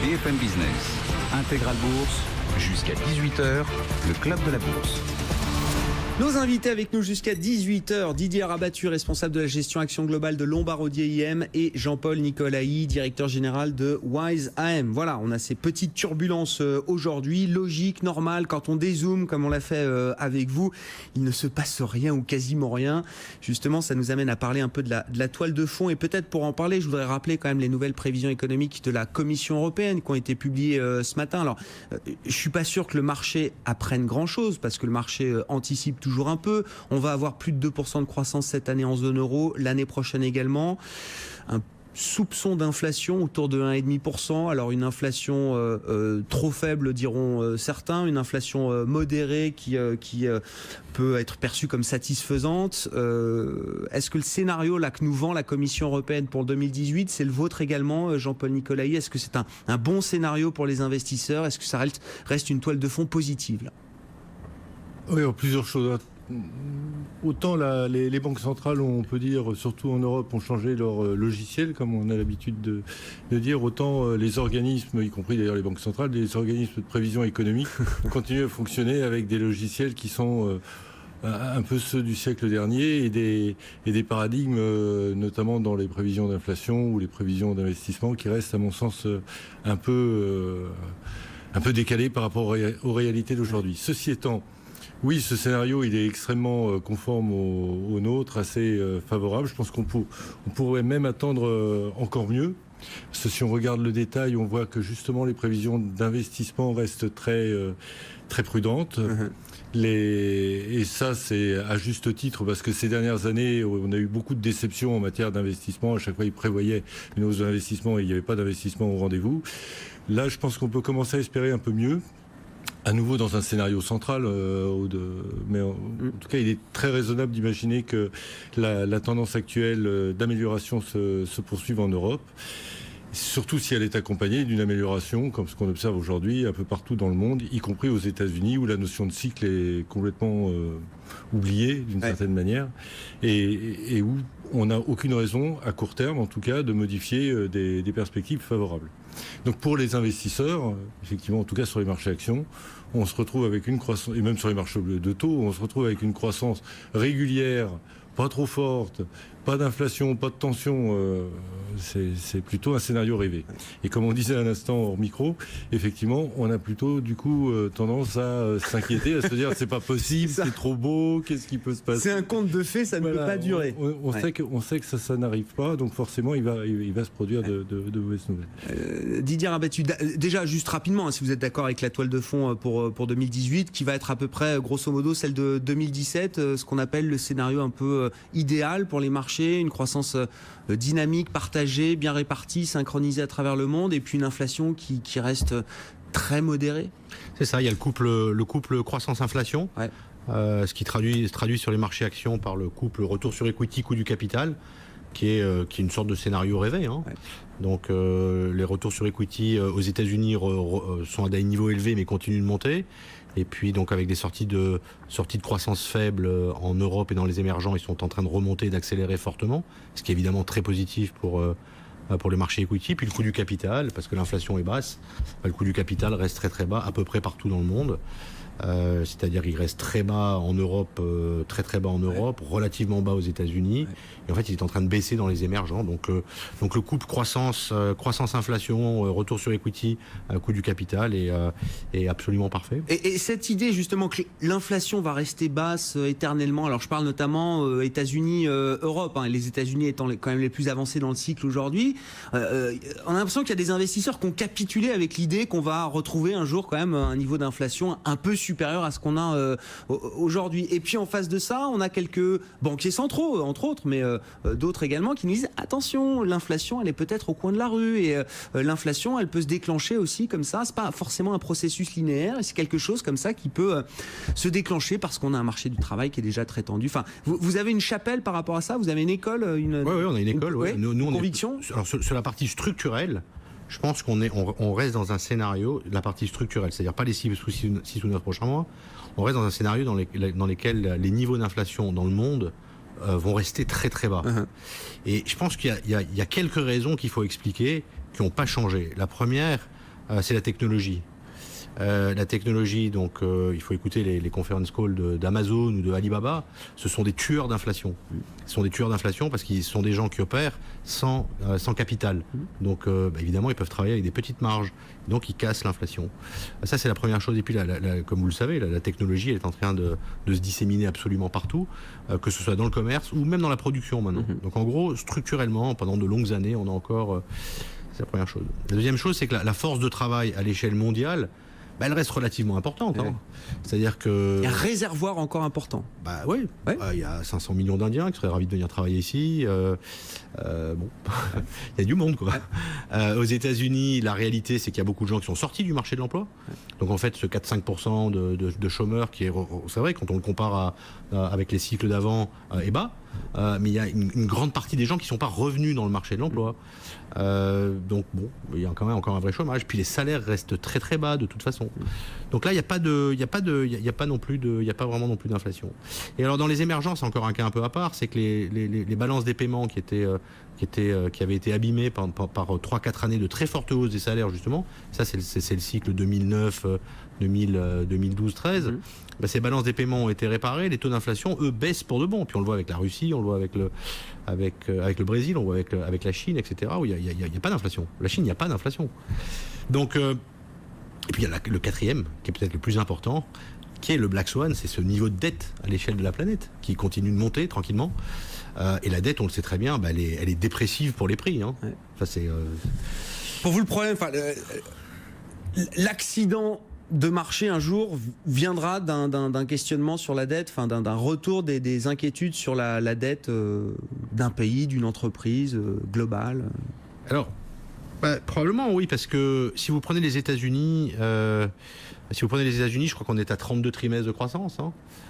BFM Business, Intégral Bourse, jusqu'à 18h, le Club de la Bourse. Nos invités avec nous jusqu'à 18h, Didier Rabattu, responsable de la gestion action globale de Lombardier IM, et Jean-Paul Nicolaï, directeur général de Wise AM. Voilà, on a ces petites turbulences aujourd'hui, logique, normale, quand on dézoome comme on l'a fait avec vous, il ne se passe rien ou quasiment rien. Justement, ça nous amène à parler un peu de la toile de fond, et peut-être pour en parler, je voudrais rappeler quand même les nouvelles prévisions économiques de la Commission européenne qui ont été publiées ce matin. Alors, je suis pas sûr que le marché apprenne grand-chose, parce que le marché anticipe toujours un peu. On va avoir plus de 2% de croissance cette année en zone euro, l'année prochaine également. Un soupçon d'inflation autour de 1,5%. Alors une inflation trop faible, diront certains, une inflation modérée qui peut être perçue comme satisfaisante. Est-ce que le scénario là que nous vend la Commission européenne pour le 2018, c'est le vôtre également, Jean-Paul Nicolaï? Est-ce que c'est un bon scénario pour les investisseurs? Est-ce que ça reste une toile de fond positive là? Oui, plusieurs choses. Autant les banques centrales, on peut dire, surtout en Europe, ont changé leur logiciel, comme on a l'habitude de dire, autant les organismes, y compris d'ailleurs les banques centrales, les organismes de prévision économique, continuent à fonctionner avec des logiciels qui sont un peu ceux du siècle dernier et des paradigmes, notamment dans les prévisions d'inflation ou les prévisions d'investissement, qui restent, à mon sens, un peu décalés par rapport aux réalités d'aujourd'hui. Ceci étant, oui, ce scénario, il est extrêmement conforme au nôtre, assez favorable. Je pense qu'on pourrait même attendre encore mieux. Parce que si on regarde le détail, on voit que justement les prévisions d'investissement restent très prudentes. Et ça, c'est à juste titre, parce que ces dernières années, on a eu beaucoup de déceptions en matière d'investissement. À chaque fois, ils prévoyaient une hausse d'investissement et il n'y avait pas d'investissement au rendez-vous. Là, je pense qu'on peut commencer à espérer un peu mieux. À nouveau dans un scénario central, mais en tout cas, il est très raisonnable d'imaginer que la tendance actuelle d'amélioration se poursuive en Europe, surtout si elle est accompagnée d'une amélioration, comme ce qu'on observe aujourd'hui un peu partout dans le monde, y compris aux États-Unis, où la notion de cycle est complètement oubliée d'une certaine manière, et où on n'a aucune raison, à court terme en tout cas, de modifier des perspectives favorables. Donc pour les investisseurs, effectivement, en tout cas sur les marchés actions, on se retrouve avec une croissance, et même sur les marchés de taux, on se retrouve avec une croissance régulière, pas trop forte, pas d'inflation, pas de tension, c'est plutôt un scénario rêvé. Et comme on disait à l'instant hors micro, effectivement, on a plutôt du coup tendance à s'inquiéter, à se dire c'est pas possible, c'est trop beau, qu'est-ce qui peut se passer? C'est un conte de fées, ça ne peut pas durer. On sait que ça n'arrive pas, donc forcément il va se produire de mauvaises nouvelles. Didier Rabattu, déjà juste rapidement, si vous êtes d'accord avec la toile de fond pour 2018, qui va être à peu près grosso modo celle de 2017, ce qu'on appelle le scénario un peu idéal pour les marchés, une croissance dynamique, partagée, bien répartie, synchronisée à travers le monde, et puis une inflation qui reste très modérée. C'est ça, il y a le couple croissance-inflation, ce qui se traduit sur les marchés actions par le couple retour sur equity, coût du capital, qui est une sorte de scénario rêvé. Hein. Donc les retours sur equity aux États-Unis sont à des niveaux élevés mais continuent de monter. Et puis donc avec des sorties de croissance faibles en Europe et dans les émergents, ils sont en train de remonter, d'accélérer fortement, ce qui est évidemment très positif pour le marché equity. Puis le coût du capital, parce que l'inflation est basse, le coût du capital reste très très bas à peu près partout dans le monde. C'est-à-dire qu'il reste très bas en Europe, très très bas en Europe, relativement bas aux États-Unis, et en fait il est en train de baisser dans les émergents. Donc le couple croissance-inflation, retour sur equity, coût du capital est absolument parfait. Et cette idée justement que l'inflation va rester basse éternellement, alors je parle notamment États-Unis, Europe, hein, les États-Unis étant quand même les plus avancés dans le cycle aujourd'hui, on a l'impression qu'il y a des investisseurs qui ont capitulé avec l'idée qu'on va retrouver un jour quand même un niveau d'inflation un peu supérieur à ce qu'on a aujourd'hui. Et puis en face de ça, on a quelques banquiers centraux, entre autres, mais d'autres également, qui nous disent attention, l'inflation, elle est peut-être au coin de la rue, et l'inflation, elle peut se déclencher aussi comme ça. C'est pas forcément un processus linéaire, c'est quelque chose comme ça qui peut se déclencher parce qu'on a un marché du travail qui est déjà très tendu. Enfin, vous avez une chapelle par rapport à ça? Vous avez une école? Oui, on a une école. Nous, on conviction. Alors sur la partie structurelle, je pense qu'on reste dans un scénario, la partie structurelle, c'est-à-dire pas les 6 ou 9 prochains mois, on reste dans un scénario dans lequel les niveaux d'inflation dans le monde vont rester très très bas. Et je pense qu'il y a quelques raisons qu'il faut expliquer qui n'ont pas changé. La première, c'est la technologie. La technologie, donc il faut écouter les conference calls d'Amazon ou de Alibaba, ce sont des tueurs d'inflation. Ce sont des tueurs d'inflation parce qu'ils sont des gens qui opèrent sans capital. Donc évidemment, ils peuvent travailler avec des petites marges. Donc ils cassent l'inflation. Ça, c'est la première chose. Et puis, comme vous le savez, la technologie, elle est en train de se disséminer absolument partout, que ce soit dans le commerce ou même dans la production maintenant. Donc en gros, structurellement, pendant de longues années, on a encore... c'est la première chose. La deuxième chose, c'est que la force de travail à l'échelle mondiale, elle reste relativement importante. C'est-à-dire que... Il y a un réservoir encore important. Oui, il y a 500 millions d'Indiens qui seraient ravis de venir travailler ici. Bon, il y a du monde, quoi. Aux États-Unis, la réalité, c'est qu'il y a beaucoup de gens qui sont sortis du marché de l'emploi. Donc en fait, ce 4-5% de chômeurs, qui est, c'est vrai, quand on le compare avec les cycles d'avant, est bas. Mais il y a une grande partie des gens qui ne sont pas revenus dans le marché de l'emploi. Donc bon, il y a quand même encore un vrai chômage. Puis les salaires restent très très bas de toute façon. Donc là, il n'y a pas vraiment non plus d'inflation. Et alors dans les émergences, encore un cas un peu à part, c'est que les balances des paiements qui avaient été abîmées par 3-4 années de très forte hausse des salaires justement, ça c'est le cycle 2009, 2012-13. Ces balances des paiements ont été réparées, les taux d'inflation, eux, baissent pour de bon. Puis on le voit avec la Russie, on le voit avec le Brésil, on le voit avec la Chine, etc., où il n'y a pas d'inflation. La Chine, il n'y a pas d'inflation. Donc, et puis il y a le quatrième, qui est peut-être le plus important, qui est le Black Swan, c'est ce niveau de dette à l'échelle de la planète, qui continue de monter tranquillement. Et la dette, on le sait très bien, elle est dépressive pour les prix. Enfin, c'est, Pour vous, le problème, l'accident de marché un jour viendra d'un questionnement sur la dette, d'un retour des inquiétudes sur la dette d'un pays, d'une entreprise globale. Alors, probablement oui, parce que si vous prenez les États-Unis, je crois qu'on est à 32 trimestres de croissance.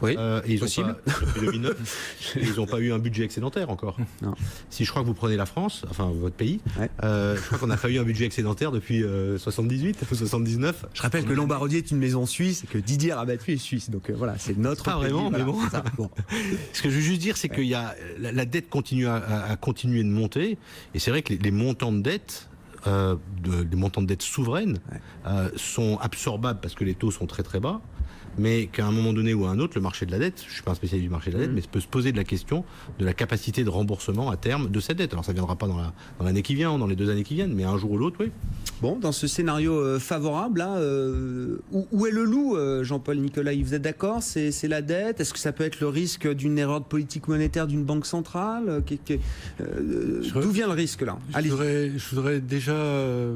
Oui, et ils possible. Depuis 2009, ils n'ont pas eu un budget excédentaire encore. Non. Si je crois que vous prenez la France, enfin votre pays, je crois qu'on n'a pas eu un budget excédentaire depuis 78 ou 79. Je rappelle que Lombardier est une maison suisse et que Didier Rabattu est suisse. Donc voilà, c'est notre pas pays. Vraiment, voilà, mais bon. bon. Ce que je veux juste dire, c'est que la dette continue à continuer de monter. Et c'est vrai que les montants de dette... des montants de dette souveraines sont absorbables parce que les taux sont très très bas, mais qu'à un moment donné ou à un autre, le marché de la dette, je ne suis pas un spécialiste du marché de la dette, mais peut se poser de la question de la capacité de remboursement à terme de cette dette. Alors ça ne viendra pas dans l'année qui vient ou dans les 2 années qui viennent, mais un jour ou l'autre, oui. Bon, dans ce scénario favorable, là, où est le loup, Jean-Paul Nicolai? Vous êtes d'accord? C'est la dette? Est-ce que ça peut être le risque d'une erreur de politique monétaire d'une banque centrale? D'où vient le risque, là? Je voudrais déjà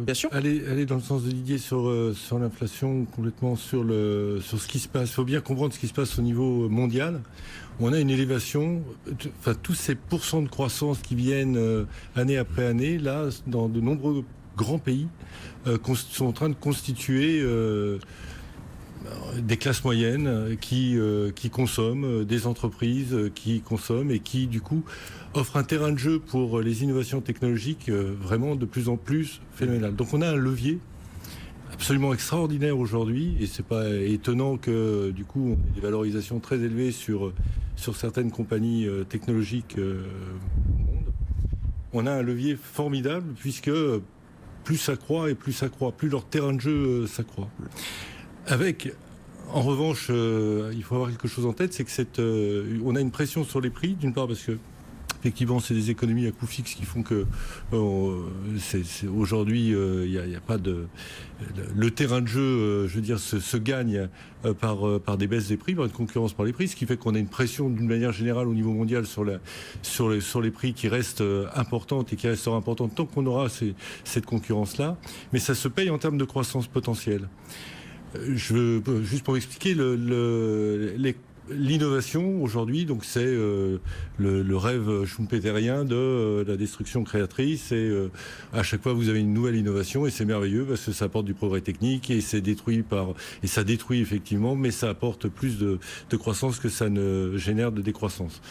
Bien sûr. aller dans le sens de Didier sur l'inflation, complètement sur ce qui se passe. Il faut bien comprendre ce qui se passe au niveau mondial. On a une élévation, tous ces pourcents de croissance qui viennent année après année, là, dans de nombreux grands pays, sont en train de constituer des classes moyennes qui consomment, des entreprises qui consomment et qui, du coup, offrent un terrain de jeu pour les innovations technologiques vraiment de plus en plus phénoménal. Donc on a un levier absolument extraordinaire aujourd'hui, et c'est pas étonnant que du coup on ait des valorisations très élevées sur certaines compagnies technologiques au monde. On a un levier formidable puisque plus ça croît et plus ça croît, plus leur terrain de jeu s'accroît. Avec, en revanche, il faut avoir quelque chose en tête, c'est que on a une pression sur les prix, d'une part parce que effectivement, c'est des économies à coût fixe qui font que aujourd'hui, il n'y a pas de... Le terrain de jeu, je veux dire, se gagne par des baisses des prix, par une concurrence par les prix, ce qui fait qu'on a une pression d'une manière générale au niveau mondial sur les prix qui reste importante et qui restera importante tant qu'on aura cette concurrence-là. Mais ça se paye en termes de croissance potentielle. Juste pour expliquer, l'innovation aujourd'hui, donc c'est le rêve schumpeterien de la destruction créatrice. Et à chaque fois, vous avez une nouvelle innovation et c'est merveilleux parce que ça apporte du progrès technique et ça détruit effectivement, mais ça apporte plus de croissance que ça ne génère de décroissance.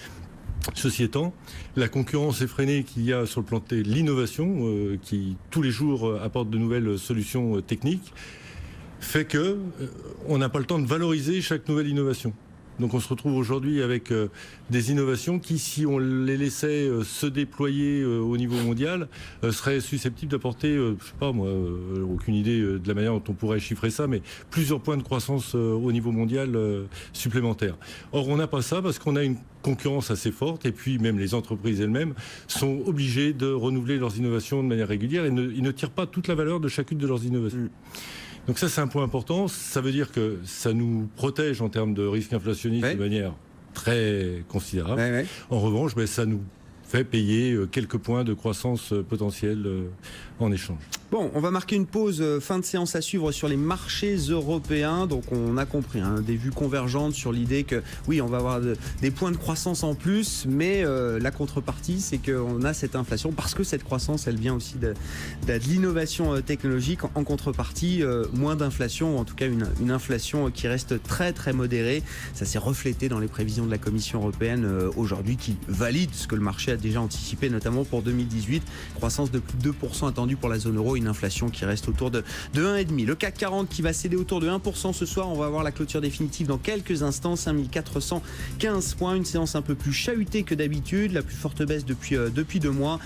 Ceci étant, la concurrence effrénée qu'il y a sur le plan de l'innovation, qui tous les jours apporte de nouvelles solutions techniques, fait que on n'a pas le temps de valoriser chaque nouvelle innovation. Donc on se retrouve aujourd'hui avec des innovations qui, si on les laissait se déployer au niveau mondial, seraient susceptibles d'apporter, je sais pas moi, aucune idée de la manière dont on pourrait chiffrer ça, mais plusieurs points de croissance au niveau mondial supplémentaires. Or on n'a pas ça parce qu'on a une concurrence assez forte et puis même les entreprises elles-mêmes sont obligées de renouveler leurs innovations de manière régulière et ils ne tirent pas toute la valeur de chacune de leurs innovations. Donc ça, c'est un point important. Ça veut dire que ça nous protège en termes de risque inflationniste de manière très considérable. En revanche, ça nous fait payer quelques points de croissance potentielle en échange. Bon, on va marquer une pause, fin de séance à suivre sur les marchés européens. Donc on a compris, des vues convergentes sur l'idée que oui, on va avoir des points de croissance en plus, mais la contrepartie, c'est qu'on a cette inflation parce que cette croissance, elle vient aussi de l'innovation technologique. En contrepartie, moins d'inflation, ou en tout cas une inflation qui reste très très modérée. Ça s'est reflété dans les prévisions de la Commission européenne aujourd'hui, qui valide ce que le marché a déjà anticipé, notamment pour 2018. Croissance de plus de 2% attendue pour la zone euro, une inflation qui reste autour de 1,5. Le CAC 40 qui va céder autour de 1% ce soir. On va avoir la clôture définitive dans quelques instants, 5415 points, une séance un peu plus chahutée que d'habitude, la plus forte baisse depuis 2 mois.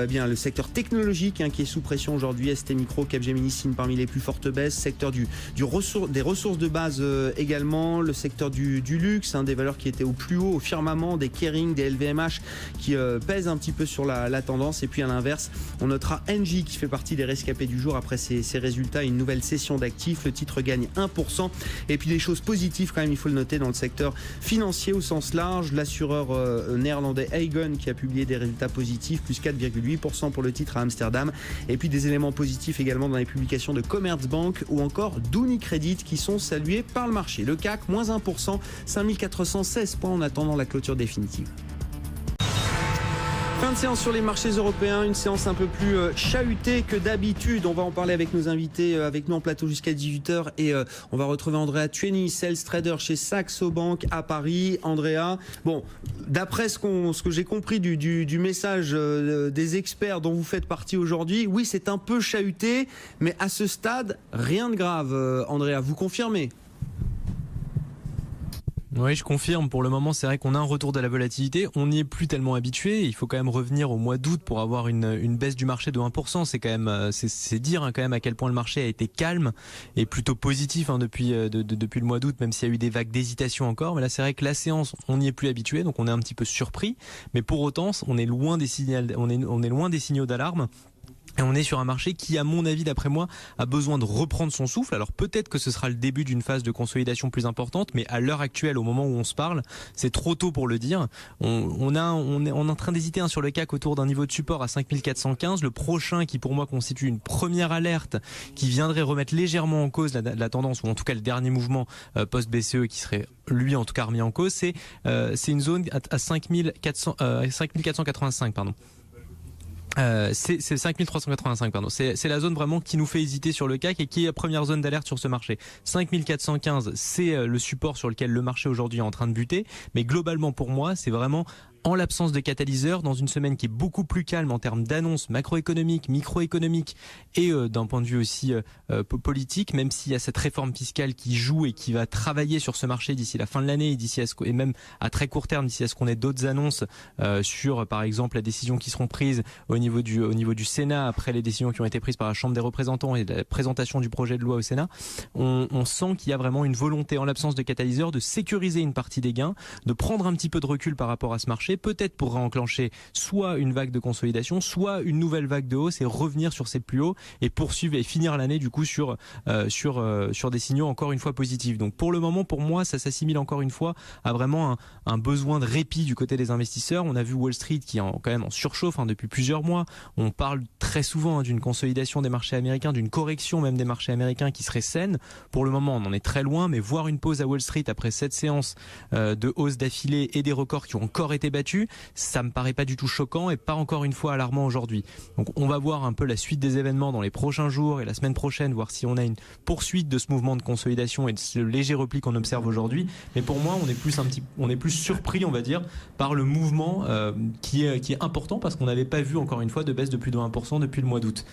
Bien le secteur technologique qui est sous pression aujourd'hui, ST Micro, Capgemini signe parmi les plus fortes baisses, secteur des ressources de base également, le secteur du luxe, des valeurs qui étaient au plus haut, au firmament, des Kering, des LVMH qui pèsent un petit peu sur la tendance. Et puis à l'inverse, on notera Engie qui fait partie des rescapés du jour après ses résultats, une nouvelle session d'actifs. Le titre gagne 1%. Et puis des choses positives quand même, il faut le noter, dans le secteur financier au sens large. L'assureur néerlandais Aegon qui a publié des résultats positifs, plus 4,8% pour le titre à Amsterdam. Et puis des éléments positifs également dans les publications de Commerzbank ou encore d'Unicredit qui sont salués par le marché. Le CAC, moins 1%, 5416 points en attendant la clôture définitive. Fin de séance sur les marchés européens, une séance un peu plus chahutée que d'habitude. On va en parler avec nos invités, avec nous en plateau jusqu'à 18h. Et on va retrouver Andrea Tueni, Sales Trader chez Saxo Bank à Paris. Andrea, bon, d'après ce que j'ai compris du message des experts dont vous faites partie aujourd'hui, oui, c'est un peu chahuté, mais à ce stade, rien de grave. Andrea, vous confirmez ? Oui, je confirme. Pour le moment, c'est vrai qu'on a un retour de la volatilité. On n'y est plus tellement habitué. Il faut quand même revenir au mois d'août pour avoir une baisse du marché de 1%. C'est quand même, c'est dire quand même à quel point le marché a été calme et plutôt positif depuis le mois d'août, même s'il y a eu des vagues d'hésitation encore. Mais là, c'est vrai que la séance, on n'y est plus habitué, donc on est un petit peu surpris. Mais pour autant, on est loin des signaux d'alarme. Et on est sur un marché qui, à mon avis, d'après moi, a besoin de reprendre son souffle. Alors peut-être que ce sera le début d'une phase de consolidation plus importante, mais à l'heure actuelle, au moment où on se parle, c'est trop tôt pour le dire. On est en train d'hésiter sur le CAC autour d'un niveau de support à 5415. Le prochain qui, pour moi, constitue une première alerte qui viendrait remettre légèrement en cause la tendance, ou en tout cas le dernier mouvement post-BCE qui serait, lui, en tout cas remis en cause, c'est une zone à 5485, pardon. C'est 5385, pardon. C'est la zone vraiment qui nous fait hésiter sur le CAC et qui est la première zone d'alerte sur ce marché. 5415, c'est le support sur lequel le marché aujourd'hui est en train de buter. Mais globalement, pour moi, c'est vraiment en l'absence de catalyseur, dans une semaine qui est beaucoup plus calme en termes d'annonces macroéconomiques, microéconomiques et d'un point de vue aussi politique, même s'il y a cette réforme fiscale qui joue et qui va travailler sur ce marché d'ici la fin de l'année et même à très court terme, d'ici à ce qu'on ait d'autres annonces sur, par exemple, la décision qui seront prises au niveau du Sénat après les décisions qui ont été prises par la Chambre des représentants et la présentation du projet de loi au Sénat. On sent qu'il y a vraiment une volonté, en l'absence de catalyseur, de sécuriser une partie des gains, de prendre un petit peu de recul par rapport à ce marché, peut-être pour réenclencher soit une vague de consolidation, soit une nouvelle vague de hausse et revenir sur ses plus hauts et poursuivre et finir l'année du coup sur des signaux encore une fois positifs. Donc pour le moment, pour moi, ça s'assimile encore une fois à vraiment un besoin de répit du côté des investisseurs. On a vu Wall Street qui est quand même en surchauffe depuis plusieurs mois. On parle très souvent d'une consolidation des marchés américains, d'une correction même des marchés américains qui serait saine. Pour le moment, on en est très loin, mais voir une pause à Wall Street après cette séance de hausse d'affilée et des records qui ont encore été battus, ça me paraît pas du tout choquant et pas encore une fois alarmant aujourd'hui. Donc on va voir un peu la suite des événements dans les prochains jours et la semaine prochaine, voir si on a une poursuite de ce mouvement de consolidation et de ce léger repli qu'on observe aujourd'hui. Mais pour moi, on est plus surpris, on va dire, par le mouvement qui est important parce qu'on n'avait pas vu encore une fois de baisse de plus de 1% depuis le mois d'août.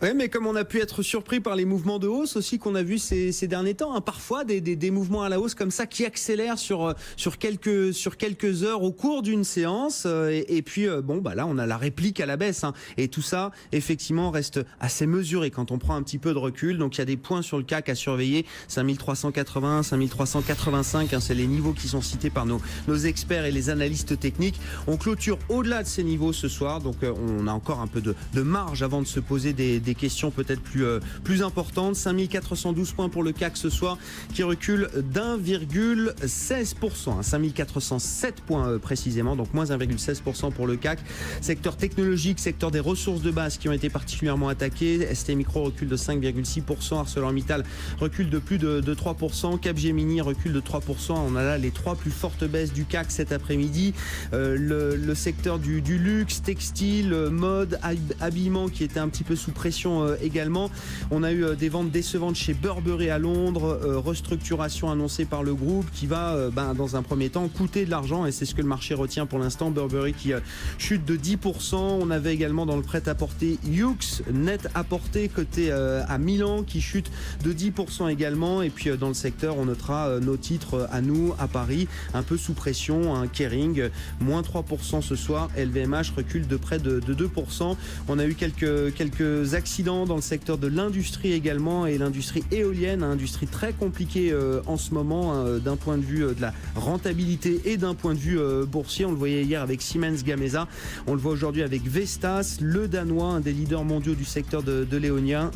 Oui, mais comme on a pu être surpris par les mouvements de hausse aussi qu'on a vus ces derniers temps, hein, parfois des mouvements à la hausse comme ça qui accélèrent sur quelques heures au cours d'une séance, et puis là on a la réplique à la baisse, hein, et tout ça effectivement reste assez mesuré quand on prend un petit peu de recul. Donc il y a des points sur le CAC à surveiller, 5380, 5385, hein, c'est les niveaux qui sont cités par nos experts et les analystes techniques. On clôture au-delà de ces niveaux ce soir, donc on a encore un peu de marge avant de se poser des questions peut-être plus importantes. 5412 points pour le CAC ce soir, qui recule d'1,16%, 5407 points précisément, donc moins 1,16% pour le CAC. Secteur technologique, secteur des ressources de base qui ont été particulièrement attaqués. ST Micro recule de 5,6%, ArcelorMittal recule de plus de 3%, Capgemini recule de 3%. On a là les trois plus fortes baisses du CAC cet après-midi. Le secteur du luxe, textile, mode, habillement qui était un petit peu sous pression également. On a eu des ventes décevantes chez Burberry à Londres, restructuration annoncée par le groupe qui va dans un premier temps coûter de l'argent, et c'est ce que le marché retient pour l'instant. Burberry qui chute de 10%. On avait également dans le prêt-à-porter Yoox, net à porter côté à Milan, qui chute de 10% également. Et puis dans le secteur, on notera nos titres à nous, à Paris, un peu sous pression, hein, Kering, moins 3% ce soir. LVMH recule de près de 2%. On a eu quelques accidents dans le secteur de l'industrie également, et l'industrie éolienne, industrie très compliquée en ce moment, d'un point de vue de la rentabilité et d'un point de vue boursier. On le voyait hier avec Siemens Gamesa, on le voit aujourd'hui avec Vestas, le danois, un des leaders mondiaux du secteur de l'éolien,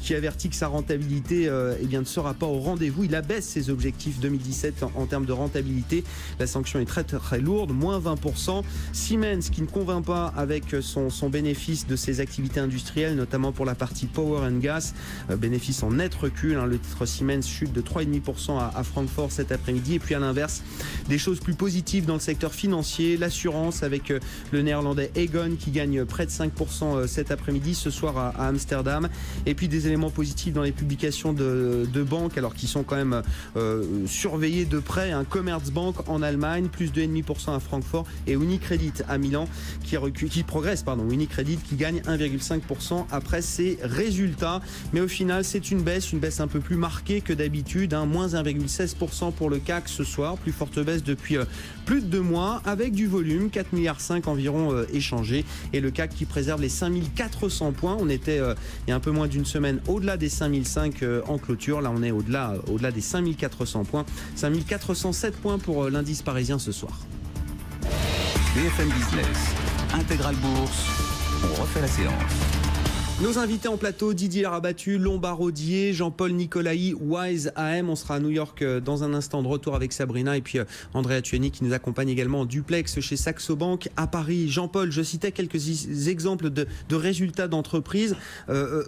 qui avertit que sa rentabilité ne sera pas au rendez-vous. Il abaisse ses objectifs 2017 en termes de rentabilité. La sanction est très très lourde, moins 20%. Siemens qui ne convainc pas avec son bénéfice de ses activités industrielles, notamment pour la partie Power and Gas, bénéfice en net recul, hein. Le titre Siemens chute de 3,5% à Francfort cet après-midi. Et puis à l'inverse, des choses plus positives dans le secteur financier, l'assurance avec le néerlandais Aegon qui gagne près de 5% cet après-midi, ce soir à Amsterdam. Et puis des éléments positifs dans les publications de banques, alors qui sont quand même surveillés de près, hein. Commerzbank en Allemagne, plus de 2,5% à Francfort, et Unicredit à Milan qui progresse. Unicredit qui gagne 1,5% après ses résultats. Mais au final, c'est une baisse un peu plus marquée que d'habitude, hein. Moins 1,16% pour le CAC ce soir, plus forte baisse depuis plus de 2 mois, avec du volume, 4,5 milliards environ échangés, et le CAC qui préserve les 5400 points. On était il y a un peu moins d'une semaine au-delà des 5005 en clôture. Là, on est au-delà des 5400 points. 5407 points pour l'indice parisien ce soir. BFM Business, Intégral Bourse, on refait la séance. Nos invités en plateau, Didier Rabattu, Lombardier, Jean-Paul Nicolaï, Wise AM. On sera à New York dans un instant, de retour avec Sabrina, et puis Andrea Tueni qui nous accompagne également en duplex chez Saxo Bank à Paris. Jean-Paul, je citais quelques exemples de résultats d'entreprise.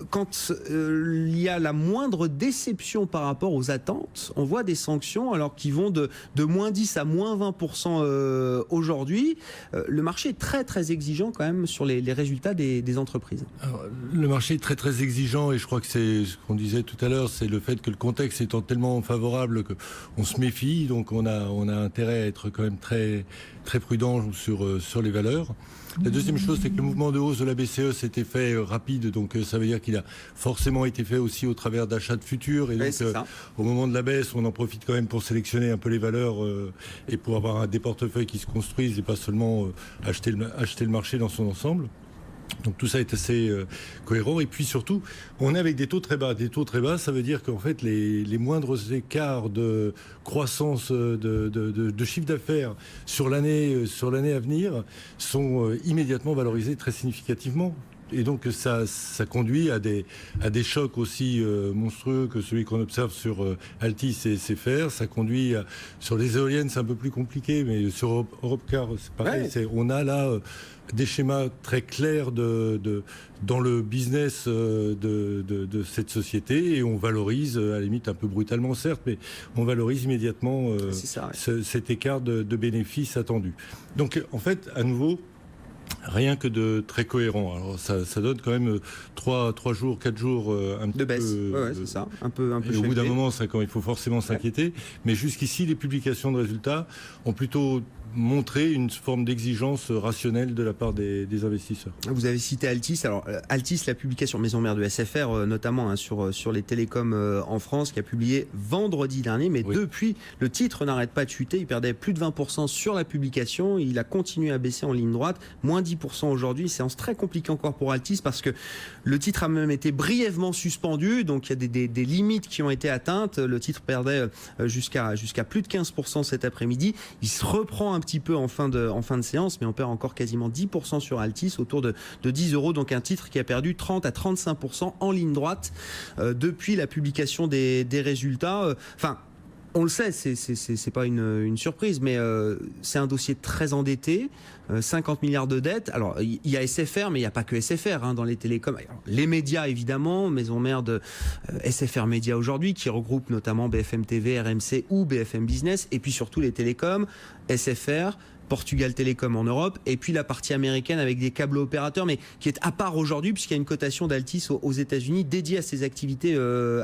Quand il y a la moindre déception par rapport aux attentes, on voit des sanctions alors qui vont de moins 10 à moins 20% aujourd'hui. Le marché est très très exigeant quand même sur les résultats des entreprises. Alors, le marché est très très exigeant, et je crois que c'est ce qu'on disait tout à l'heure, c'est le fait que le contexte étant tellement favorable qu'on se méfie, donc on a intérêt à être quand même très très prudent sur les valeurs. La deuxième chose, c'est que le mouvement de hausse de la BCE s'était fait rapide, donc ça veut dire qu'il a forcément été fait aussi au travers d'achats de futurs, et donc au moment de la baisse, on en profite quand même pour sélectionner un peu les valeurs et pour avoir des portefeuilles qui se construisent et pas seulement acheter le marché dans son ensemble. Donc tout ça est assez cohérent, et puis surtout on est avec des taux très bas. Des taux très bas, ça veut dire qu'en fait les moindres écarts de croissance de chiffre d'affaires sur l'année à venir sont immédiatement valorisés très significativement. Et donc ça conduit à des chocs aussi monstrueux que celui qu'on observe sur Altis et CFR. Ça conduit sur les éoliennes, c'est un peu plus compliqué, mais sur Europcar c'est pareil. Ouais. On a là des schémas très clairs dans le business de cette société, et on valorise, à la limite un peu brutalement certes, mais on valorise immédiatement cet écart de bénéfices attendus. Donc en fait, à nouveau, rien que de très cohérent. Alors ça donne quand même 3 jours, 4 jours un petit de baisse. peu. C'est ça. Un peu. Et au bout d'un moment, il faut forcément s'inquiéter. Mais jusqu'ici, les publications de résultats ont plutôt montrer une forme d'exigence rationnelle de la part des investisseurs. Vous avez cité Altice. Alors Altice, la publication maison mère de SFR notamment sur les télécoms en France, qui a publié vendredi dernier, mais depuis le titre n'arrête pas de chuter. Il perdait plus de 20% sur la publication, il a continué à baisser en ligne droite, moins 10% aujourd'hui. Séance très compliquée encore pour Altice parce que le titre a même été brièvement suspendu, donc il y a des limites qui ont été atteintes. Le titre perdait jusqu'à plus de 15% cet après-midi. Il se reprend un petit peu en fin de séance, mais on perd encore quasiment 10% sur Altice, autour de 10 €. Donc un titre qui a perdu 30 à 35% en ligne droite depuis la publication des résultats. On le sait, c'est pas une surprise, mais c'est un dossier très endetté, 50 milliards de dettes. Alors, il y a SFR, mais il n'y a pas que SFR dans les télécoms. Alors, les médias, évidemment, maison mère de SFR Média aujourd'hui, qui regroupe notamment BFM TV, RMC ou BFM Business, et puis surtout les télécoms, SFR, Portugal Télécom en Europe, et puis la partie américaine avec des câbles opérateurs, mais qui est à part aujourd'hui puisqu'il y a une cotation d'Altis aux États-Unis dédiée à ces activités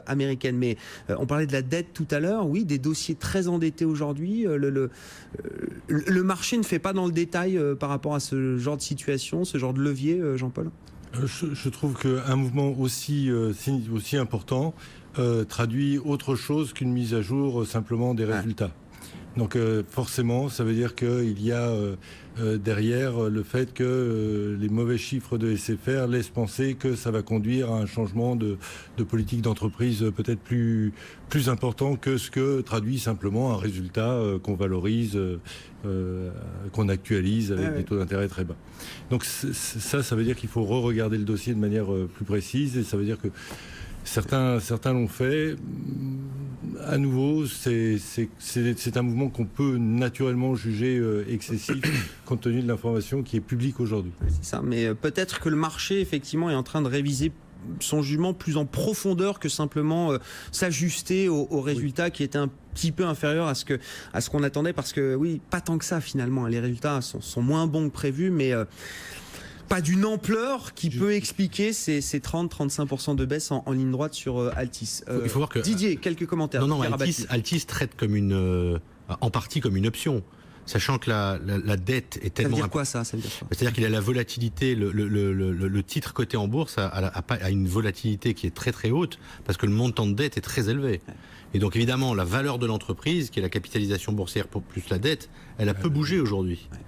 américaines. Mais on parlait de la dette tout à l'heure, oui, des dossiers très endettés aujourd'hui. Le marché ne fait pas dans le détail par rapport à ce genre de situation, ce genre de levier, Jean-Paul. Je trouve qu'un mouvement aussi important traduit autre chose qu'une mise à jour simplement des résultats. Donc forcément, ça veut dire qu'il y a derrière le fait que les mauvais chiffres de SFR laissent penser que ça va conduire à un changement de politique d'entreprise peut-être plus important que ce que traduit simplement un résultat qu'on valorise, qu'on actualise avec des taux d'intérêt très bas. Donc ça veut dire qu'il faut re-regarder le dossier de manière plus précise, et ça veut dire que certains l'ont fait. À nouveau, c'est un mouvement qu'on peut naturellement juger excessif compte tenu de l'information qui est publique aujourd'hui. C'est ça, mais peut-être que le marché effectivement est en train de réviser son jugement plus en profondeur que simplement s'ajuster aux résultats qui étaient un petit peu inférieurs à ce qu'on attendait, parce que oui, pas tant que ça finalement. Les résultats sont moins bons que prévu, mais pas d'une ampleur qui peut expliquer ces 30-35% de baisse en ligne droite sur Altis. Il faut voir que Didier, quelques commentaires. Non, Altis traite en partie comme une option, sachant que la dette est tellement... Ça veut dire quoi ça veut dire quoi? C'est-à-dire qu'il a la volatilité, le titre coté en bourse a une volatilité qui est très très haute, parce que le montant de dette est très élevé. Ouais. Et donc évidemment, la valeur de l'entreprise, qui est la capitalisation boursière plus la dette, elle a peu bougé aujourd'hui. Ouais.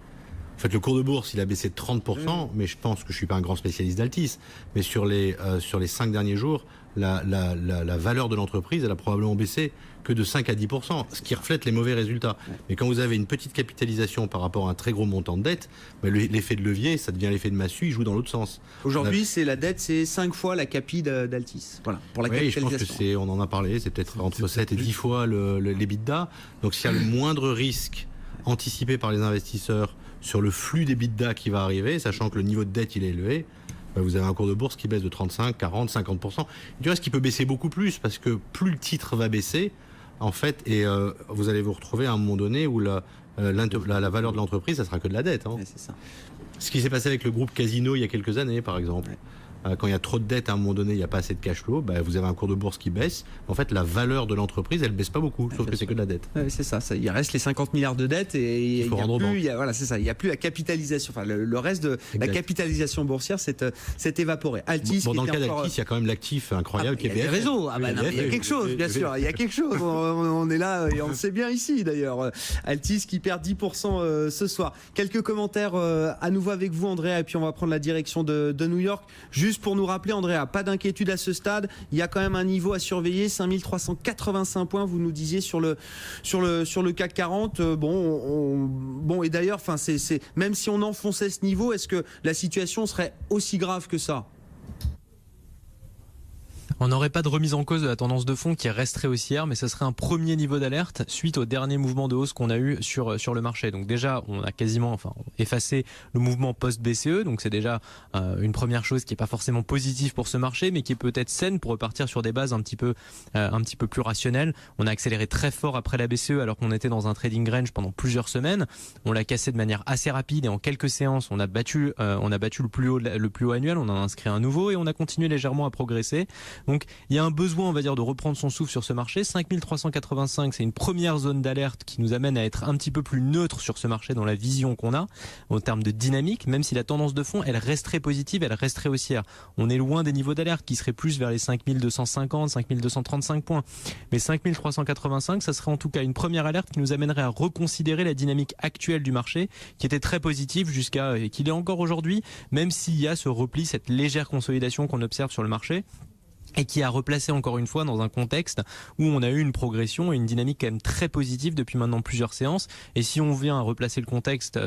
En fait, le cours de bourse, il a baissé de 30%, mais je pense que je ne suis pas un grand spécialiste d'Altis. Mais sur les 5 derniers jours, la valeur de l'entreprise, elle a probablement baissé que de 5 à 10%, ce qui reflète les mauvais résultats. Mais quand vous avez une petite capitalisation par rapport à un très gros montant de dette, l'effet de levier, ça devient l'effet de massue, il joue dans l'autre sens. Aujourd'hui, la dette, c'est 5 fois la capi d'Altis. Voilà, pour la capitalisation. Je pense que on en a parlé, c'est peut-être entre 7 et 10 fois l'EBITDA. Donc s'il y a le moindre risque anticipé par les investisseurs sur le flux d'EBITDA qui va arriver, sachant que le niveau de dette il est élevé, vous avez un cours de bourse qui baisse de 35, 40, 50%. Du reste, qui peut baisser beaucoup plus, parce que plus le titre va baisser, en fait, et vous allez vous retrouver à un moment donné où la valeur de l'entreprise, ça sera que de la dette. Ouais, c'est ça. Ce qui s'est passé avec le groupe Casino il y a quelques années, par exemple. Ouais. Quand il y a trop de dettes à un moment donné, il n'y a pas assez de cash flow, vous avez un cours de bourse qui baisse. En fait, la valeur de l'entreprise, elle ne baisse pas beaucoup, sauf que c'est que de la dette. Ouais, c'est ça, il reste les 50 milliards de dettes et il n'y a plus la capitalisation. Enfin, le reste de la capitalisation boursière s'est évaporé. Altis, dans le cas d'Altis, il y a quand même l'actif incroyable qui est BFM. Il y a des réseaux. Il y a quelque chose, bien sûr. Il y a quelque chose. On est là et on le sait bien ici, d'ailleurs. Altis qui perd 10% ce soir. Quelques commentaires à nouveau avec vous, Andrea, et puis on va prendre la direction de New York. Juste pour nous rappeler, Andrea, pas d'inquiétude à ce stade. Il y a quand même un niveau à surveiller, 5385 points, vous nous disiez sur le CAC 40. Et d'ailleurs, même si on enfonçait ce niveau, est-ce que la situation serait aussi grave que ça ? On n'aurait pas de remise en cause de la tendance de fond qui resterait haussière, mais ce serait un premier niveau d'alerte suite au dernier mouvement de hausse qu'on a eu sur le marché. Donc déjà, on a quasiment effacé le mouvement post-BCE, donc c'est déjà une première chose qui n'est pas forcément positive pour ce marché, mais qui est peut-être saine pour repartir sur des bases un petit peu plus rationnelles. On a accéléré très fort après la BCE alors qu'on était dans un trading range pendant plusieurs semaines. On l'a cassé de manière assez rapide et en quelques séances, on a battu le plus haut annuel, on en a inscrit un nouveau et on a continué légèrement à progresser. Donc il y a un besoin, on va dire, de reprendre son souffle sur ce marché. 5385, c'est une première zone d'alerte qui nous amène à être un petit peu plus neutre sur ce marché dans la vision qu'on a en termes de dynamique, même si la tendance de fond, elle resterait positive, elle resterait haussière. On est loin des niveaux d'alerte qui seraient plus vers les 5250, 5235 points. Mais 5385, ça serait en tout cas une première alerte qui nous amènerait à reconsidérer la dynamique actuelle du marché, qui était très positive jusqu'à, et qu'il est encore aujourd'hui, même s'il y a ce repli, cette légère consolidation qu'on observe sur le marché, et qui a replacé encore une fois dans un contexte où on a eu une progression et une dynamique quand même très positive depuis maintenant plusieurs séances. Et si on vient à replacer le contexte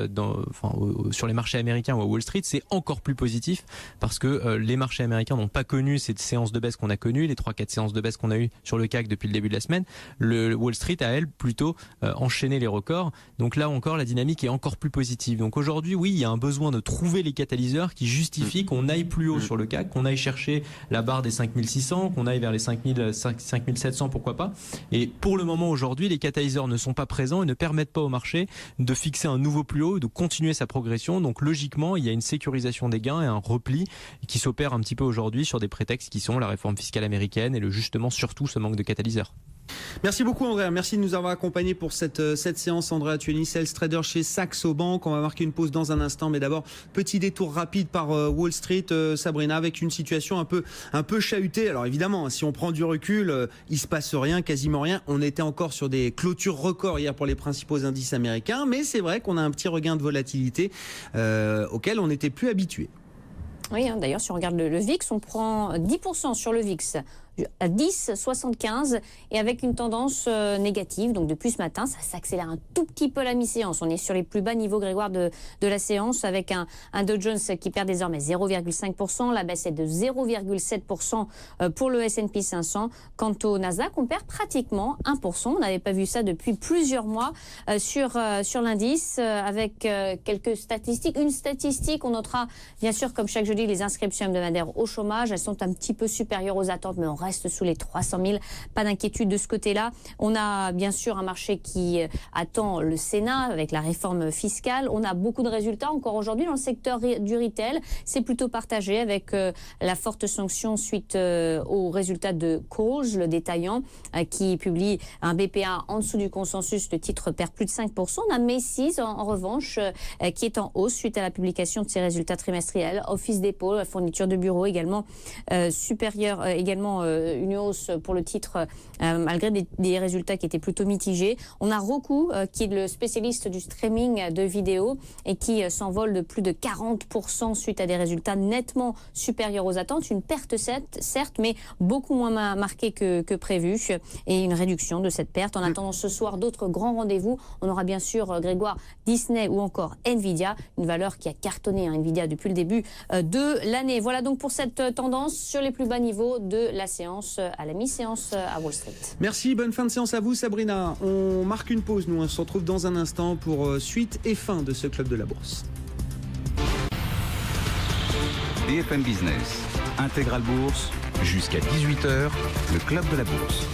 sur les marchés américains ou à Wall Street, c'est encore plus positif parce que les marchés américains n'ont pas connu cette séance de baisse qu'on a connue, les 3-4 séances de baisse qu'on a eues sur le CAC depuis le début de la semaine. Le Wall Street a, elle, plutôt enchaîné les records. Donc là encore, la dynamique est encore plus positive. Donc aujourd'hui, oui, il y a un besoin de trouver les catalyseurs qui justifient qu'on aille plus haut sur le CAC, qu'on aille chercher la barre des 5600, qu'on aille vers les 5700, pourquoi pas. Et pour le moment aujourd'hui, les catalyseurs ne sont pas présents et ne permettent pas au marché de fixer un nouveau plus haut, de continuer sa progression. Donc logiquement, il y a une sécurisation des gains et un repli qui s'opère un petit peu aujourd'hui sur des prétextes qui sont la réforme fiscale américaine et justement surtout ce manque de catalyseurs. Merci beaucoup Andrea, merci de nous avoir accompagnés pour cette séance. Andrea Tueni, sales trader chez Saxo Bank. On va marquer une pause dans un instant, mais d'abord petit détour rapide par Wall Street, Sabrina, avec une situation un peu chahutée. Alors évidemment, si on prend du recul, il se passe rien, quasiment rien. On était encore sur des clôtures records hier pour les principaux indices américains, mais c'est vrai qu'on a un petit regain de volatilité auquel on n'était plus habitué. Oui, d'ailleurs, si on regarde le VIX, on prend 10% sur le VIX à 10,75 et avec une tendance négative. Donc depuis ce matin, ça s'accélère un tout petit peu la mi-séance. On est sur les plus bas niveaux, Grégoire, de la séance avec un Dow Jones qui perd désormais 0,5%. La baisse est de 0,7% pour le S&P 500. Quant au Nasdaq, on perd pratiquement 1%. On n'avait pas vu ça depuis plusieurs mois sur l'indice avec quelques statistiques. Une statistique, on notera bien sûr comme chaque jeudi les inscriptions hebdomadaires au chômage. Elles sont un petit peu supérieures aux attentes, mais on reste sous les 300 000. Pas d'inquiétude de ce côté-là. On a bien sûr un marché qui attend le Sénat avec la réforme fiscale. On a beaucoup de résultats encore aujourd'hui dans le secteur du retail. C'est plutôt partagé avec la forte sanction suite aux résultats de Kohl's, le détaillant, qui publie un BPA en dessous du consensus. Le titre perd plus de 5%. On a Macy's en revanche qui est en hausse suite à la publication de ses résultats trimestriels. Office Depot, la fourniture de bureaux également supérieure, également une hausse pour le titre malgré des résultats qui étaient plutôt mitigés. On a Roku qui est le spécialiste du streaming de vidéos et qui s'envole de plus de 40% suite à des résultats nettement supérieurs aux attentes. Une perte certes, mais beaucoup moins marquée que prévu et une réduction de cette perte. En attendant ce soir d'autres grands rendez-vous, on aura bien sûr, Grégoire, Disney ou encore Nvidia, une valeur qui a cartonné Nvidia depuis le début de l'année. Voilà donc pour cette tendance sur les plus bas niveaux de la séance à la mi-séance à Wall Street. Merci, bonne fin de séance à vous Sabrina. On marque une pause, nous on se retrouve dans un instant pour suite et fin de ce Club de la Bourse. BFM Business, Intégral Bourse, jusqu'à 18h, le Club de la Bourse.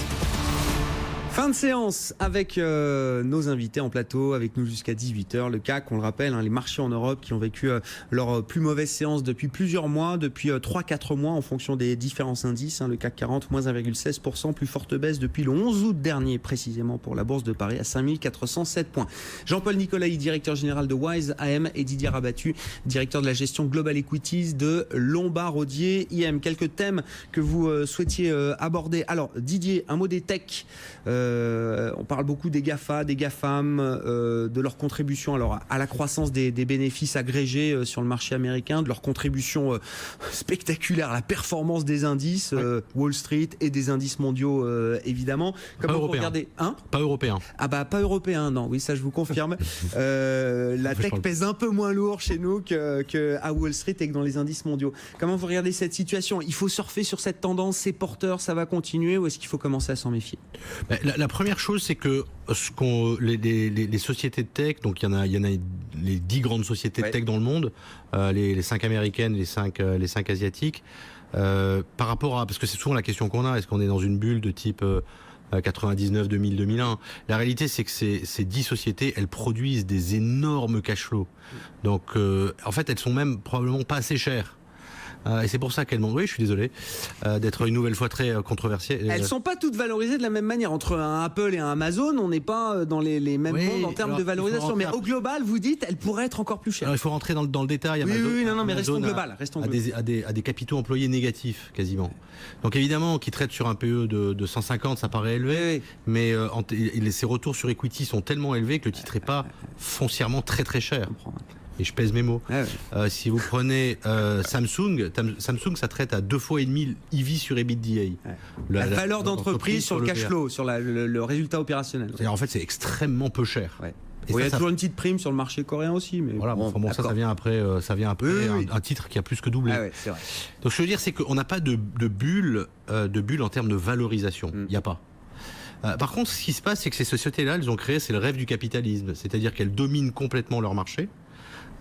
Fin de séance avec nos invités en plateau, avec nous jusqu'à 18h. Le CAC, on le rappelle, les marchés en Europe qui ont vécu leur plus mauvaise séance depuis plusieurs mois, depuis 3-4 mois en fonction des différents indices. Le CAC 40, moins 1,16%, plus forte baisse depuis le 11 août dernier, précisément pour la Bourse de Paris, à 5407 points. Jean-Paul Nicolaï, directeur général de Wise AM, et Didier Rabattu, directeur de la gestion Global Equities de Lombard Odier IM. Quelques thèmes que vous souhaitiez aborder. Alors, Didier, un mot des techs. On parle beaucoup des GAFA, des GAFAM, de leur contribution à la croissance des bénéfices agrégés sur le marché américain, de leur contribution spectaculaire à la performance des indices, Wall Street et des indices mondiaux évidemment. Comment vous regardez Pas européen. Ah bah pas européen, non, oui ça je vous confirme. La tech pèse un peu moins lourd chez nous qu'à Wall Street et que dans les indices mondiaux. Comment vous regardez cette situation? Il faut surfer sur cette tendance, c'est porteur, ça va continuer, ou est-ce qu'il faut commencer à s'en méfier? La première chose, c'est que les sociétés de tech, donc il y en a les 10 grandes sociétés de tech dans le monde, les 5 américaines, les 5 asiatiques, par rapport à, parce que c'est souvent la question qu'on a, est-ce qu'on est dans une bulle de type 99, 2000, 2001. La réalité, c'est que ces 10 sociétés, elles produisent des énormes cash flows. Donc, en fait, elles sont même probablement pas assez chères. Et c'est pour ça qu'elles m'ont... Oui, je suis désolé d'être une nouvelle fois très controversée. Elles sont pas toutes valorisées de la même manière. Entre un Apple et un Amazon, on n'est pas dans les mêmes mondes en termes de valorisation. Mais au global, vous dites, elles pourraient être encore plus chères. Alors, il faut rentrer dans le détail. Oui, non, mais restons global. À des capitaux employés négatifs, quasiment. Donc évidemment, qui traitent sur un PE de 150, ça paraît élevé. Mais ces retours sur equity sont tellement élevés que le titre n'est pas foncièrement très très cher. Et je pèse mes mots. Si vous prenez Samsung, ça traite à 2,5 fois EV sur EBITDA. La valeur d'entreprise sur le cash flow, sur le résultat opérationnel. En fait, c'est extrêmement peu cher. Il y a toujours une petite prime sur le marché coréen aussi. Mais voilà, ça vient après, un titre qui a plus que doublé. C'est vrai. Donc ce que je veux dire, c'est qu'on n'a pas de bulle en termes de valorisation. Il n'y a pas. Par contre, ce qui se passe, c'est que ces sociétés-là, elles ont créé, c'est le rêve du capitalisme. C'est-à-dire qu'elles dominent complètement leur marché.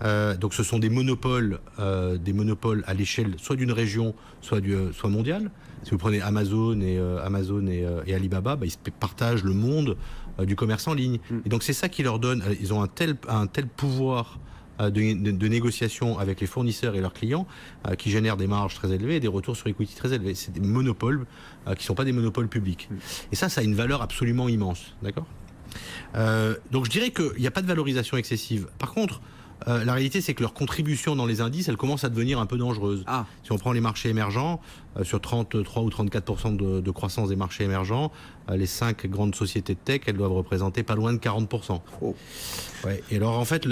Donc ce sont des monopoles à l'échelle soit d'une région, soit mondiale. Si vous prenez Amazon et Alibaba, ils se partagent le monde du commerce en ligne. Et donc c'est ça qui leur donne, ils ont un tel pouvoir de négociation avec les fournisseurs et leurs clients qui génèrent des marges très élevées et des retours sur equity très élevés. C'est des monopoles qui ne sont pas des monopoles publics. Et ça a une valeur absolument immense. D'accord ? Donc je dirais qu'il n'y a pas de valorisation excessive. Par contre, la réalité, c'est que leur contribution dans les indices, elle commence à devenir un peu dangereuse. Si on prend les marchés émergents, sur 33 ou 34% de croissance des marchés émergents, les 5 grandes sociétés de tech, elles doivent représenter pas loin de 40%. Et alors, en fait,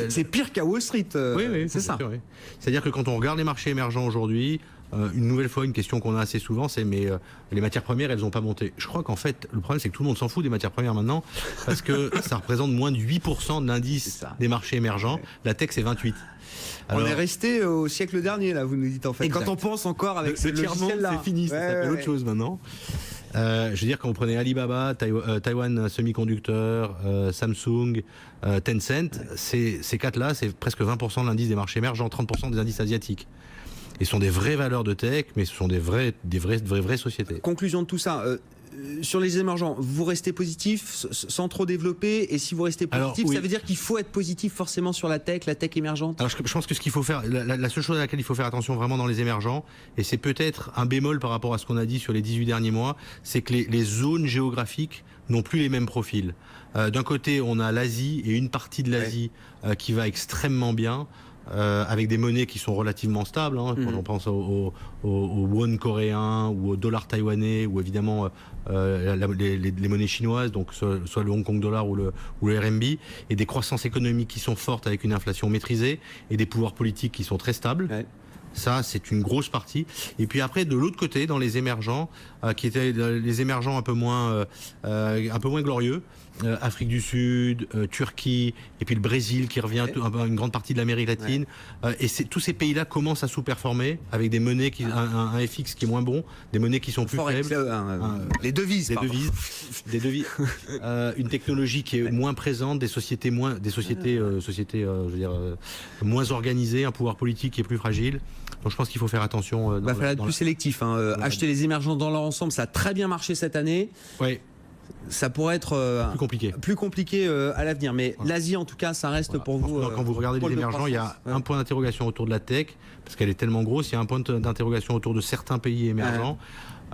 c'est pire qu'à Wall Street. Oui, c'est ça. Oui. C'est-à-dire que quand on regarde les marchés émergents aujourd'hui, une nouvelle fois, une question qu'on a assez souvent, c'est mais les matières premières, elles n'ont pas monté. Je crois qu'en fait, le problème, c'est que tout le monde s'en fout des matières premières maintenant, parce que ça représente moins de 8% de l'indice des marchés émergents. La tech, c'est 28%. Alors, on est resté au siècle dernier, là, vous nous dites en fait. Exact. Et quand on pense encore avec ce logiciel-là, c'est fini, ça s'appelle autre chose maintenant. Je veux dire, quand vous prenez Alibaba, Taiwan Semiconductor, Samsung, Tencent, ces 4-là, c'est presque 20% de l'indice des marchés émergents, 30% des indices asiatiques. Et ce sont des vraies valeurs de tech, mais ce sont des vraies sociétés. Conclusion de tout ça. Sur les émergents, vous restez positif sans trop développer, et si vous restez positif, ça veut dire qu'il faut être positif forcément sur la tech émergente. Alors je pense que ce qu'il faut faire, la seule chose à laquelle il faut faire attention vraiment dans les émergents, et c'est peut-être un bémol par rapport à ce qu'on a dit sur les 18 derniers mois, c'est que les zones géographiques n'ont plus les mêmes profils. D'un côté, on a l'Asie et une partie de l'Asie qui va extrêmement bien. Avec des monnaies qui sont relativement stables, quand on pense au won coréen ou au dollar taïwanais ou évidemment les monnaies chinoises, donc soit le Hong Kong dollar ou le RMB, et des croissances économiques qui sont fortes avec une inflation maîtrisée et des pouvoirs politiques qui sont très stables. Ça, c'est une grosse partie. Et puis après, de l'autre côté, dans les émergents, qui étaient les émergents un peu moins glorieux, Afrique du Sud, Turquie, et puis le Brésil qui revient, une grande partie de l'Amérique latine. Et tous ces pays-là commencent à sous-performer avec des monnaies, un FX qui est moins bon, des monnaies qui sont plus faibles. Les devises. Des devises. Une technologie qui est moins présente, des sociétés moins organisées, un pouvoir politique qui est plus fragile. Donc je pense qu'il faut faire attention. Il va falloir être plus sélectif. Acheter les émergents dans leur ensemble, ça a très bien marché cette année. Oui. Ça pourrait être plus compliqué à l'avenir. Mais l'Asie, en tout cas, ça reste pour vous. Quand vous regardez les émergents, il y a un point d'interrogation autour de la tech, parce qu'elle est tellement grosse. Il y a un point d'interrogation autour de certains pays émergents.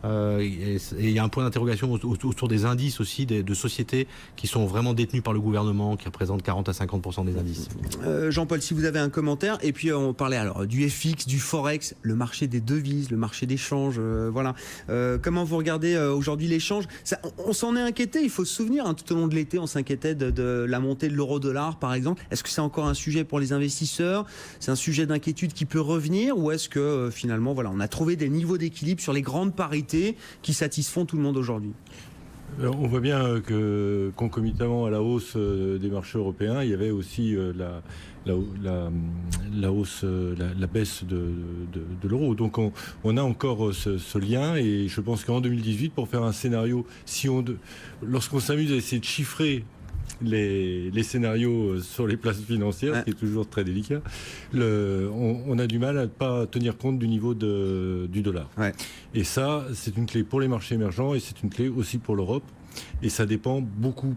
Et il y a un point d'interrogation autour des indices aussi, de sociétés qui sont vraiment détenues par le gouvernement, qui représentent 40 à 50% des indices. Jean-Paul, si vous avez un commentaire, et puis on parlait alors du FX, du Forex, le marché des devises, le marché des changes, voilà. Comment vous regardez aujourd'hui l'échange ? On s'en est inquiété, il faut se souvenir, tout au long de l'été, on s'inquiétait de la montée de l'euro-dollar, par exemple. Est-ce que c'est encore un sujet pour les investisseurs ? C'est un sujet d'inquiétude qui peut revenir, ou est-ce que finalement, voilà, on a trouvé des niveaux d'équilibre sur les grandes parités qui satisfont tout le monde aujourd'hui? Alors, on voit bien que concomitamment à la hausse des marchés européens, il y avait aussi la hausse, la baisse de l'euro. Donc on a encore ce lien, et je pense qu'en 2018, pour faire un scénario, lorsqu'on s'amuse à essayer de chiffrer les scénarios sur les places financières, ce qui est toujours très délicat, on a du mal à ne pas tenir compte du niveau du dollar. Et ça, c'est une clé pour les marchés émergents, et c'est une clé aussi pour l'Europe, Et ça dépend beaucoup,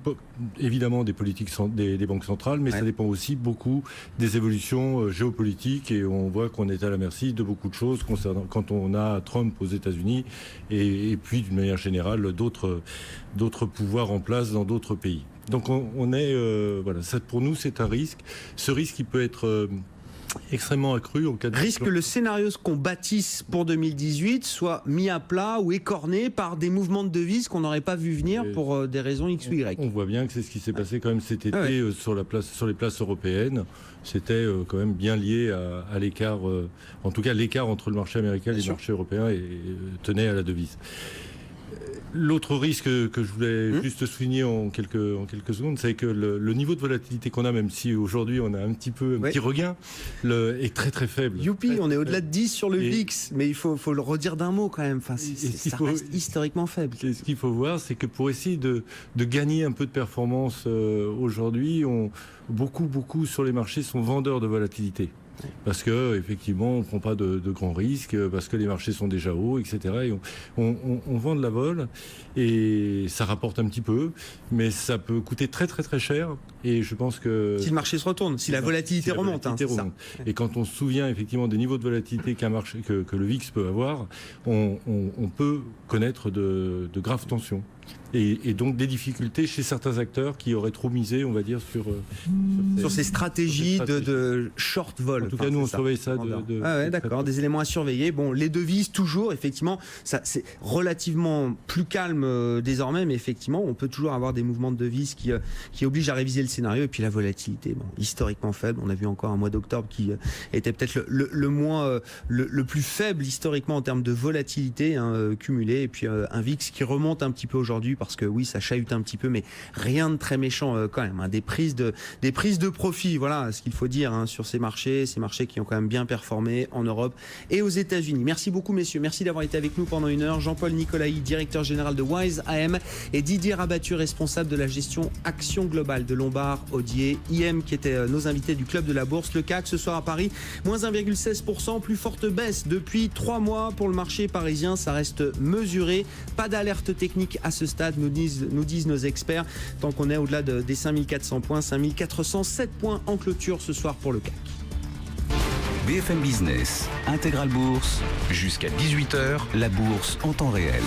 évidemment, des politiques des banques centrales, mais ça dépend aussi beaucoup des évolutions géopolitiques. Et on voit qu'on est à la merci de beaucoup de choses concernant quand on a Trump aux États-Unis et puis, d'une manière générale, d'autres pouvoirs en place dans d'autres pays. Donc on est voilà, ça, pour nous c'est un risque. Ce risque il peut être extrêmement accru en cas de risque que le scénario qu'on bâtisse pour 2018 soit mis à plat ou écorné par des mouvements de devises qu'on n'aurait pas vu venir pour des raisons X ou Y. On voit bien que c'est ce qui s'est passé quand même cet été sur les places européennes. C'était quand même bien lié à l'écart, en tout cas l'écart entre le marché américain et le marché européen et tenait à la devise. L'autre risque que je voulais juste souligner en quelques secondes, c'est que le niveau de volatilité qu'on a, même si aujourd'hui on a un petit regain, est très très faible. Youpi, on est au-delà de 10 sur le VIX, mais il faut le redire d'un mot quand même. Enfin, ça reste historiquement faible. Et ce qu'il faut voir, c'est que pour essayer de gagner un peu de performance aujourd'hui, beaucoup sur les marchés sont vendeurs de volatilité. Parce que effectivement, on prend pas de grands risques, parce que les marchés sont déjà hauts, etc. Et on vend de la vol et ça rapporte un petit peu, mais ça peut coûter très très très cher. Et je pense que si le marché se retourne, si la volatilité remonte, remonte. Et quand on se souvient effectivement des niveaux de volatilité qu'un marché, que le VIX peut avoir, on peut connaître de graves tensions. Et donc des difficultés chez certains acteurs qui auraient trop misé, on va dire, sur ces stratégies de short vol. En tout cas, nous, on surveille ça. D'accord, des éléments à surveiller. Bon, les devises, toujours, effectivement, ça, c'est relativement plus calme désormais, mais effectivement, on peut toujours avoir des mouvements de devises qui obligent à réviser le scénario. Et puis la volatilité, historiquement faible. On a vu encore un mois d'octobre qui était peut-être le mois le plus faible historiquement en termes de volatilité cumulée. Et puis un VIX qui remonte un petit peu aujourd'hui, parce que oui, ça chahute un petit peu, mais rien de très méchant quand même. Des prises de profit, voilà ce qu'il faut dire sur ces marchés qui ont quand même bien performé en Europe et aux États-Unis. Merci beaucoup, messieurs. Merci d'avoir été avec nous pendant une heure. Jean-Paul Nicolai, directeur général de Wise AM, et Didier Rabattu, responsable de la gestion Action Globale de Lombard Odier IM, qui étaient nos invités du Club de la Bourse. Le CAC ce soir à Paris, moins 1,16%, plus forte baisse depuis 3 mois pour le marché parisien. Ça reste mesuré. Pas d'alerte technique à ce stade, nous disent nos experts, tant qu'on est au-delà des 5400 points, 5407 points en clôture ce soir pour le CAC. BFM Business, Intégral Bourse, jusqu'à 18h, la bourse en temps réel.